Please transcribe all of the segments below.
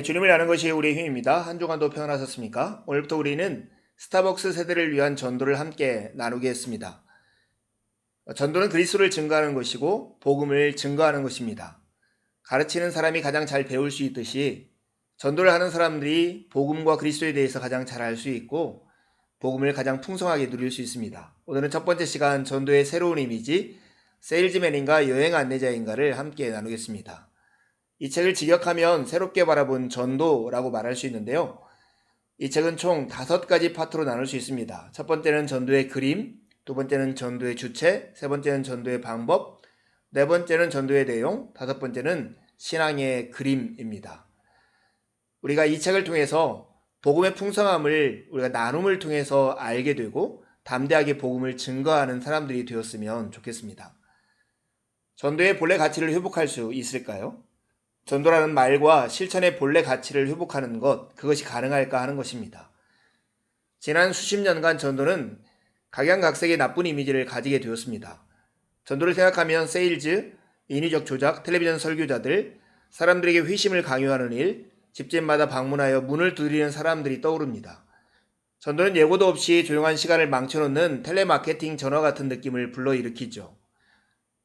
네, 주님을 아는 것이 우리의 힘입니다. 한 주간도 평안하셨습니까? 오늘부터 우리는 스타벅스 세대를 위한 전도를 함께 나누겠습니다. 전도는 그리스도를 증거하는 것이고 복음을 증거하는 것입니다. 가르치는 사람이 가장 잘 배울 수 있듯이 전도를 하는 사람들이 복음과 그리스도에 대해서 가장 잘 알 수 있고 복음을 가장 풍성하게 누릴 수 있습니다. 오늘은 첫 번째 시간 전도의 새로운 이미지, 세일즈맨인가 여행 안내자인가를 함께 나누겠습니다. 이 책을 직역하면 새롭게 바라본 전도라고 말할 수 있는데요. 이 책은 총 5가지 파트로 나눌 수 있습니다. 첫 번째는 전도의 그림, 두 번째는 전도의 주체, 세 번째는 전도의 방법, 네 번째는 전도의 내용, 다섯 번째는 신앙의 그림입니다. 우리가 이 책을 통해서 복음의 풍성함을 우리가 나눔을 통해서 알게 되고 담대하게 복음을 증거하는 사람들이 되었으면 좋겠습니다. 전도의 본래 가치를 회복할 수 있을까요? 전도라는 말과 실천의 본래 가치를 회복하는 것, 그것이 가능할까 하는 것입니다. 지난 수십 년간 전도는 각양각색의 나쁜 이미지를 가지게 되었습니다. 전도를 생각하면 세일즈, 인위적 조작, 텔레비전 설교자들, 사람들에게 회심을 강요하는 일, 집집마다 방문하여 문을 두드리는 사람들이 떠오릅니다. 전도는 예고도 없이 조용한 시간을 망쳐놓는 텔레마케팅 전화 같은 느낌을 불러일으키죠.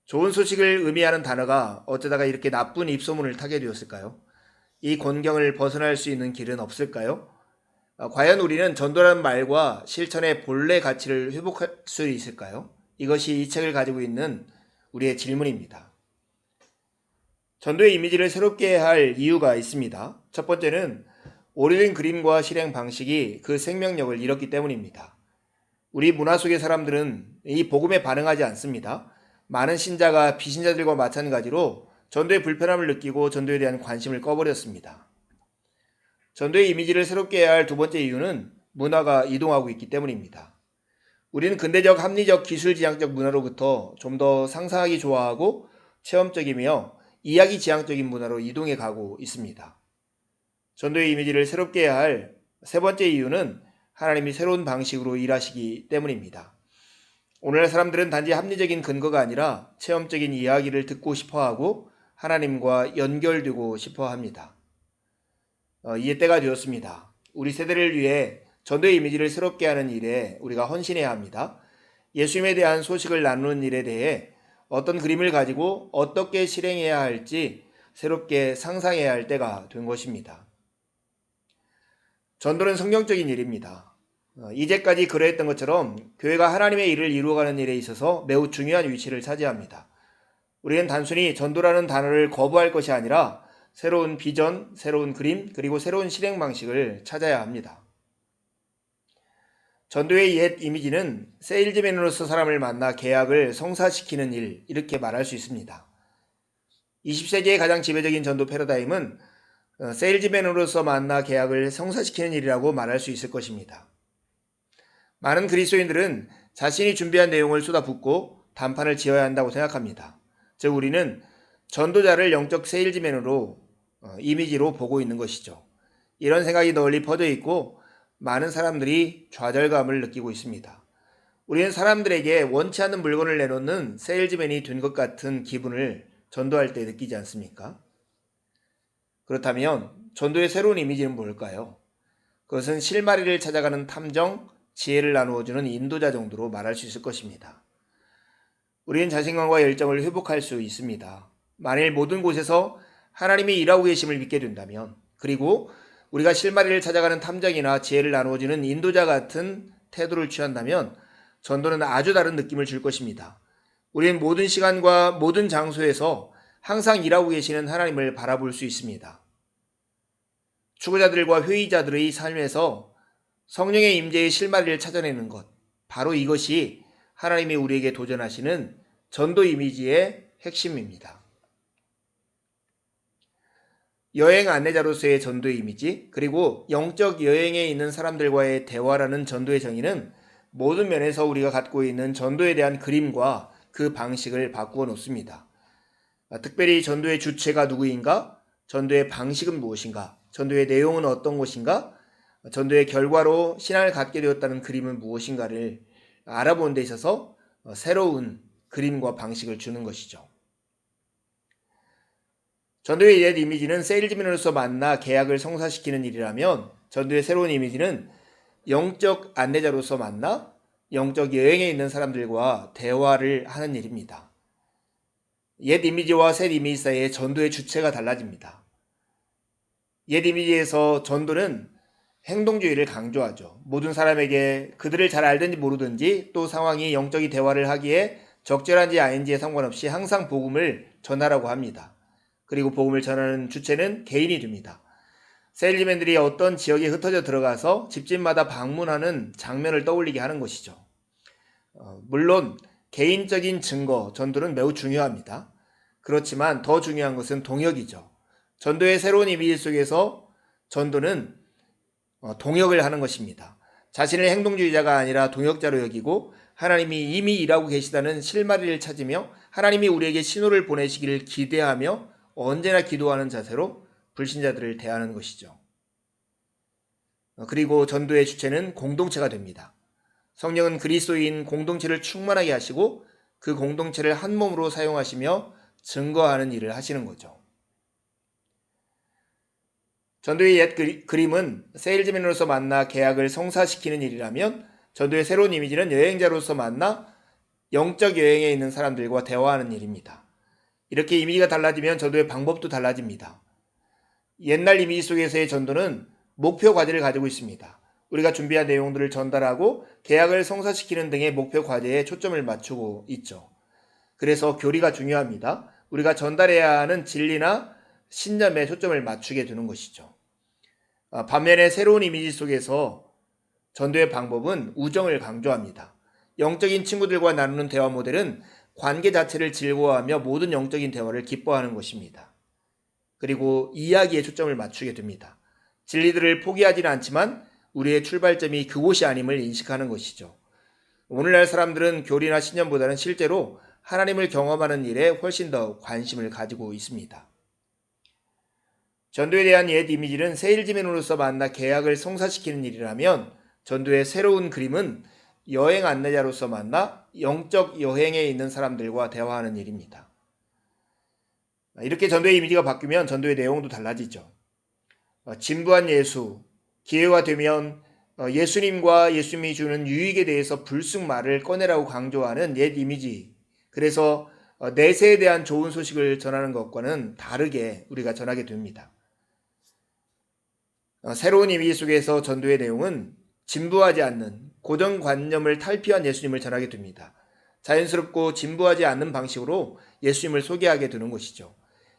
좋은 소식을 의미하는 단어가 어쩌다가 이렇게 나쁜 입소문을 타게 되었을까요? 이 곤경을 벗어날 수 있는 길은 없을까요? 과연 우리는 전도라는 말과 실천의 본래 가치를 회복할 수 있을까요? 이것이 이 책을 가지고 있는 우리의 질문입니다. 전도의 이미지를 새롭게 할 이유가 있습니다. 첫 번째는 오래된 그림과 실행 방식이 그 생명력을 잃었기 때문입니다. 우리 문화 속의 사람들은 이 복음에 반응하지 않습니다. 많은 신자가 비신자들과 마찬가지로 전도의 불편함을 느끼고 전도에 대한 관심을 꺼버렸습니다. 전도의 이미지를 새롭게 해야 할 두 번째 이유는 문화가 이동하고 있기 때문입니다. 우리는 근대적 합리적 기술지향적 문화로부터 좀 더 상상하기 좋아하고 체험적이며 이야기 지향적인 문화로 이동해 가고 있습니다. 전도의 이미지를 새롭게 해야 할 세 번째 이유는 하나님이 새로운 방식으로 일하시기 때문입니다. 오늘날 사람들은 단지 합리적인 근거가 아니라 체험적인 이야기를 듣고 싶어하고 하나님과 연결되고 싶어합니다. 이제 때가 되었습니다. 우리 세대를 위해 전도의 이미지를 새롭게 하는 일에 우리가 헌신해야 합니다. 예수님에 대한 소식을 나누는 일에 대해 어떤 그림을 가지고 어떻게 실행해야 할지 새롭게 상상해야 할 때가 된 것입니다. 전도는 성경적인 일입니다. 이제까지 그러했던 것처럼 교회가 하나님의 일을 이루어가는 일에 있어서 매우 중요한 위치를 차지합니다. 우리는 단순히 전도라는 단어를 거부할 것이 아니라 새로운 비전, 새로운 그림, 그리고 새로운 실행 방식을 찾아야 합니다. 전도의 옛 이미지는 세일즈맨으로서 사람을 만나 계약을 성사시키는 일, 이렇게 말할 수 있습니다. 20세기의 가장 지배적인 전도 패러다임은 세일즈맨으로서 만나 계약을 성사시키는 일이라고 말할 수 있을 것입니다. 많은 그리스도인들은 자신이 준비한 내용을 쏟아붓고 단판을 지어야 한다고 생각합니다. 즉 우리는 전도자를 영적 세일즈맨으로 이미지로 보고 있는 것이죠. 이런 생각이 널리 퍼져 있고 많은 사람들이 좌절감을 느끼고 있습니다. 우리는 사람들에게 원치 않는 물건을 내놓는 세일즈맨이 된 것 같은 기분을 전도할 때 느끼지 않습니까? 그렇다면 전도의 새로운 이미지는 뭘까요? 그것은 실마리를 찾아가는 탐정, 지혜를 나누어주는 인도자 정도로 말할 수 있을 것입니다. 우리는 자신감과 열정을 회복할 수 있습니다. 만일 모든 곳에서 하나님이 일하고 계심을 믿게 된다면, 그리고 우리가 실마리를 찾아가는 탐정이나 지혜를 나누어주는 인도자 같은 태도를 취한다면 전도는 아주 다른 느낌을 줄 것입니다. 우리는 모든 시간과 모든 장소에서 항상 일하고 계시는 하나님을 바라볼 수 있습니다. 추구자들과 회의자들의 삶에서 성령의 임재의 실마리를 찾아내는 것, 바로 이것이 하나님이 우리에게 도전하시는 전도 이미지의 핵심입니다. 여행 안내자로서의 전도의 이미지, 그리고 영적 여행에 있는 사람들과의 대화라는 전도의 정의는 모든 면에서 우리가 갖고 있는 전도에 대한 그림과 그 방식을 바꾸어 놓습니다. 특별히 전도의 주체가 누구인가? 전도의 방식은 무엇인가? 전도의 내용은 어떤 것인가? 전도의 결과로 신앙을 갖게 되었다는 그림은 무엇인가를 알아보는 데 있어서 새로운 그림과 방식을 주는 것이죠. 전도의 옛 이미지는 세일즈맨으로서 만나 계약을 성사시키는 일이라면 전도의 새로운 이미지는 영적 안내자로서 만나 영적 여행에 있는 사람들과 대화를 하는 일입니다. 옛 이미지와 새 이미지 사이에 전도의 주체가 달라집니다. 옛 이미지에서 전도는 행동주의를 강조하죠. 모든 사람에게 그들을 잘 알든지 모르든지 또 상황이 영적인 대화를 하기에 적절한지 아닌지에 상관없이 항상 복음을 전하라고 합니다. 그리고 복음을 전하는 주체는 개인이 됩니다. 세일즈맨들이 어떤 지역에 흩어져 들어가서 집집마다 방문하는 장면을 떠올리게 하는 것이죠. 물론 개인적인 증거, 전도는 매우 중요합니다. 그렇지만 더 중요한 것은 동역이죠. 전도의 새로운 이미지 속에서 전도는 동역을 하는 것입니다. 자신을 행동주의자가 아니라 동역자로 여기고 하나님이 이미 일하고 계시다는 실마리를 찾으며 하나님이 우리에게 신호를 보내시기를 기대하며 언제나 기도하는 자세로 불신자들을 대하는 것이죠. 그리고 전도의 주체는 공동체가 됩니다. 성령은 그리스도인 공동체를 충만하게 하시고 그 공동체를 한 몸으로 사용하시며 증거하는 일을 하시는 거죠. 전도의 옛 그림은 세일즈맨으로서 만나 계약을 성사시키는 일이라면 전도의 새로운 이미지는 여행자로서 만나 영적 여행에 있는 사람들과 대화하는 일입니다. 이렇게 이미지가 달라지면 전도의 방법도 달라집니다. 옛날 이미지 속에서의 전도는 목표 과제를 가지고 있습니다. 우리가 준비한 내용들을 전달하고 계약을 성사시키는 등의 목표 과제에 초점을 맞추고 있죠. 그래서 교리가 중요합니다. 우리가 전달해야 하는 진리나 신념에 초점을 맞추게 되는 것이죠. 반면에 새로운 이미지 속에서 전도의 방법은 우정을 강조합니다. 영적인 친구들과 나누는 대화 모델은 관계 자체를 즐거워하며 모든 영적인 대화를 기뻐하는 것입니다. 그리고 이야기에 초점을 맞추게 됩니다. 진리들을 포기하지는 않지만 우리의 출발점이 그곳이 아님을 인식하는 것이죠. 오늘날 사람들은 교리나 신념보다는 실제로 하나님을 경험하는 일에 훨씬 더 관심을 가지고 있습니다. 전도에 대한 옛 이미지는 세일즈맨으로서 만나 계약을 성사시키는 일이라면 전도의 새로운 그림은 여행 안내자로서 만나 영적 여행에 있는 사람들과 대화하는 일입니다. 이렇게 전도의 이미지가 바뀌면 전도의 내용도 달라지죠. 진부한 예수, 기회가 되면 예수님과 예수님이 주는 유익에 대해서 불쑥 말을 꺼내라고 강조하는 옛 이미지. 그래서 내세에 대한 좋은 소식을 전하는 것과는 다르게 우리가 전하게 됩니다. 새로운 이미지 속에서 전도의 내용은 진부하지 않는 고정관념을 탈피한 예수님을 전하게 됩니다. 자연스럽고 진부하지 않는 방식으로 예수님을 소개하게 되는 것이죠.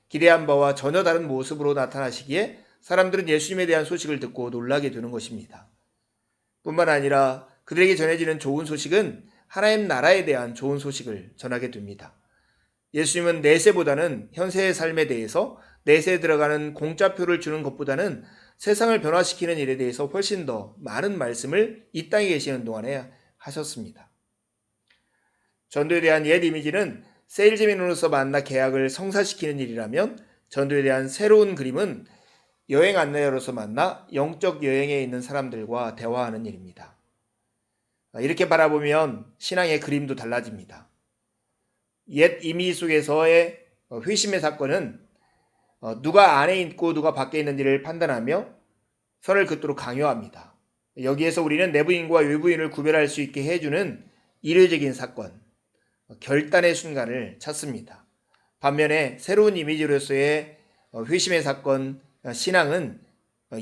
기대한 바와 전혀 다른 모습으로 나타나시기에 사람들은 예수님에 대한 소식을 듣고 놀라게 되는 것입니다. 뿐만 아니라 그들에게 전해지는 좋은 소식은 하나님 나라에 대한 좋은 소식을 전하게 됩니다. 예수님은 내세보다는 현세의 삶에 대해서 내세에 들어가는 공짜표를 주는 것보다는 세상을 변화시키는 일에 대해서 훨씬 더 많은 말씀을 이 땅에 계시는 동안에 하셨습니다. 전도에 대한 옛 이미지는 세일즈맨으로서 만나 계약을 성사시키는 일이라면 전도에 대한 새로운 그림은 여행 안내자로서 만나 영적 여행에 있는 사람들과 대화하는 일입니다. 이렇게 바라보면 신앙의 그림도 달라집니다. 옛 이미지 속에서의 회심의 사건은 누가 안에 있고 누가 밖에 있는지를 판단하며 선을 긋도록 강요합니다. 여기에서 우리는 내부인과 외부인을 구별할 수 있게 해주는 이례적인 사건, 결단의 순간을 찾습니다. 반면에 새로운 이미지로서의 회심의 사건, 신앙은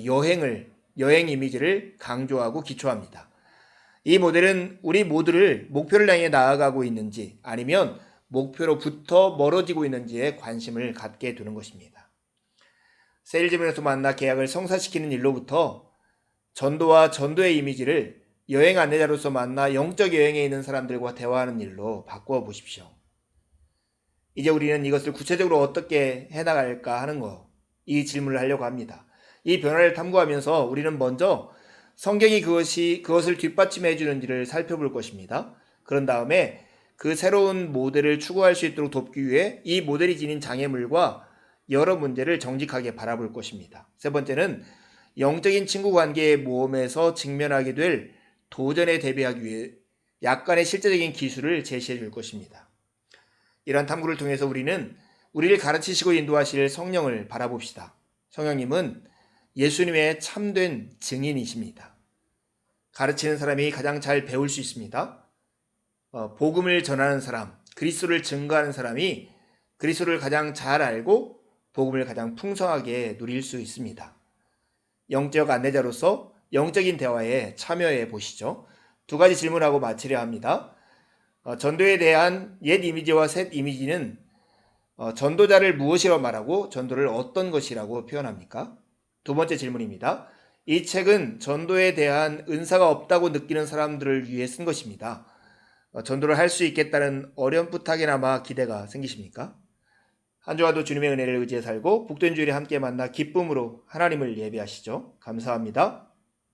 여행 이미지를 강조하고 기초합니다. 이 모델은 우리 모두를 목표를 향해 나아가고 있는지 아니면 목표로부터 멀어지고 있는지에 관심을 갖게 되는 것입니다. 세일즈맨에서 만나 계약을 성사시키는 일로부터 전도와 전도의 이미지를 여행 안내자로서 만나 영적 여행에 있는 사람들과 대화하는 일로 바꾸어 보십시오. 이제 우리는 이것을 구체적으로 어떻게 해나갈까 하는 이 질문을 하려고 합니다. 이 변화를 탐구하면서 우리는 먼저 성경이 그것을 뒷받침해 주는지를 살펴볼 것입니다. 그런 다음에 그 새로운 모델을 추구할 수 있도록 돕기 위해 이 모델이 지닌 장애물과 여러 문제를 정직하게 바라볼 것입니다. 세 번째는 영적인 친구 관계의 모험에서 직면하게 될 도전에 대비하기 위해 약간의 실제적인 기술을 제시해 줄 것입니다. 이러한 탐구를 통해서 우리는 우리를 가르치시고 인도하실 성령을 바라봅시다. 성령님은 예수님의 참된 증인이십니다. 가르치는 사람이 가장 잘 배울 수 있습니다. 복음을 전하는 사람, 그리스도를 증거하는 사람이 그리스도를 가장 잘 알고 복음을 가장 풍성하게 누릴 수 있습니다. 영적 안내자로서 영적인 대화에 참여해 보시죠. 두 가지 질문하고 마치려 합니다. 전도에 대한 옛 이미지와 새 이미지는 전도자를 무엇이라고 말하고 전도를 어떤 것이라고 표현합니까? 두 번째 질문입니다. 이 책은 전도에 대한 은사가 없다고 느끼는 사람들을 위해 쓴 것입니다. 전도를 할 수 있겠다는 어렴풋하게나마 기대가 생기십니까? 한 주간도 주님의 은혜를 의지해 살고 복된 주일에 함께 만나 기쁨으로 하나님을 예배하시죠. 감사합니다.